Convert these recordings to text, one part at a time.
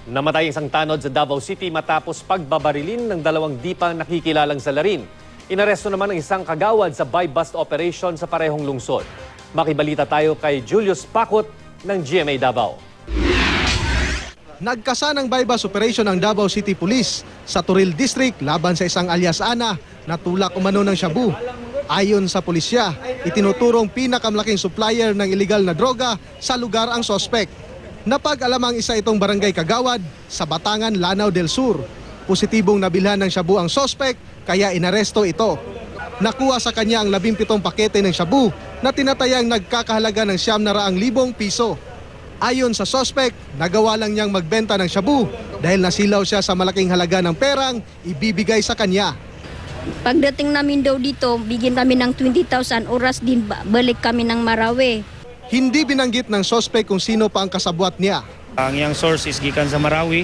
Namatay isang tanod sa Davao City matapos pagbabarilin ng dalawang di pa nakikilalang salarin. Inaresto naman ang isang kagawad sa buy-bust operation sa parehong lungsod. Makibalita tayo kay Julius Pakot ng GMA Davao. Nagkasa ng buy-bust operation ng Davao City Police sa Turil District laban sa isang alias Ana na tulak umano ng shabu. Ayon sa pulisya, itinuturong pinakamalaking supplier ng iligal na droga sa lugar ang sospek. Napag-alamang isa itong barangay kagawad sa Batangan, Lanao del Sur. Positibong nabilhan ng shabu ang sospek kaya inaresto ito. Nakuha sa kanya ang 17 pakete ng shabu na tinatayang nagkakahalaga ng 900,000 piso. Ayon sa sospek, nagawa lang niyang magbenta ng shabu dahil nasilaw siya sa malaking halaga ng perang ibibigay sa kanya. Pagdating namin daw dito, bigyan kami ng 20,000 oras din balik kami ng Marawi. Hindi binanggit ng sospek kung sino pa ang kasabwat niya. Ang iyang source is gikan sa Marawi.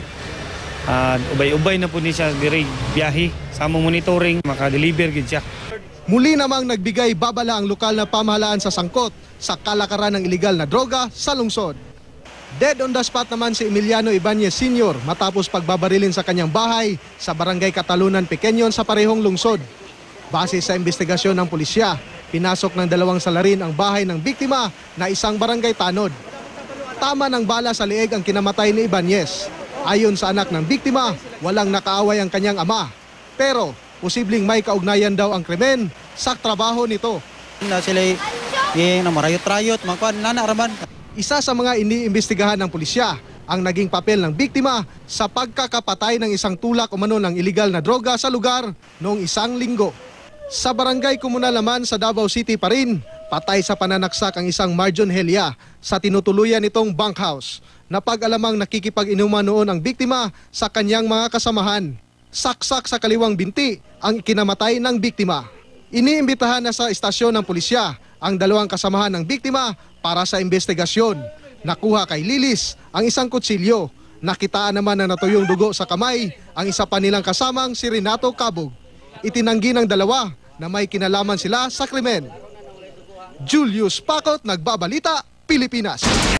Ubay-ubay na po niya diri biyahe. Sa among monitoring, maka-deliver gid siya. Muli namang nagbigay babala ang lokal na pamahalaan sa sangkot sa kalakaran ng iligal na droga sa lungsod. Dead on the spot naman si Emiliano Ibanez Sr. matapos pagbabarilin sa kanyang bahay sa Barangay Katalunan, Pequeñon sa parehong lungsod. Base sa investigasyon ng pulisya, pinasok ng dalawang salarin ang bahay ng biktima na isang barangay tanod. Tama ng bala sa leeg ang kinamatay ni Ibanez. Ayon sa anak ng biktima, walang nakaaway ang kanyang ama. Pero posibleng may kaugnayan daw ang krimen sa trabaho nito. Isa sa mga iniimbestigahan ng pulisya ang naging papel ng biktima sa pagkakapatay ng isang tulak umano ng iligal na droga sa lugar noong 1 linggo. Sa barangay komunal naman sa Davao City pa rin, patay sa pananaksak ang isang Marjon Helia sa tinutuluyan nitong bunkhouse. Napag-alamang nakikipag-inuman noon ang biktima sa kanyang mga kasamahan. Saksak sa kaliwang binti ang ikinamatay ng biktima. Iniimbitahan na sa istasyon ng pulisya ang dalawang kasamahan ng biktima para sa investigasyon. Nakuha kay Lilis ang isang kutsilyo. Nakitaan naman na natuyong dugo sa kamay ang isa pa nilang kasamang si Renato Cabog. Itinanggi ng dalawa na may kinalaman sila sa krimen. Julius Pakot, Nagbabalita, Pilipinas.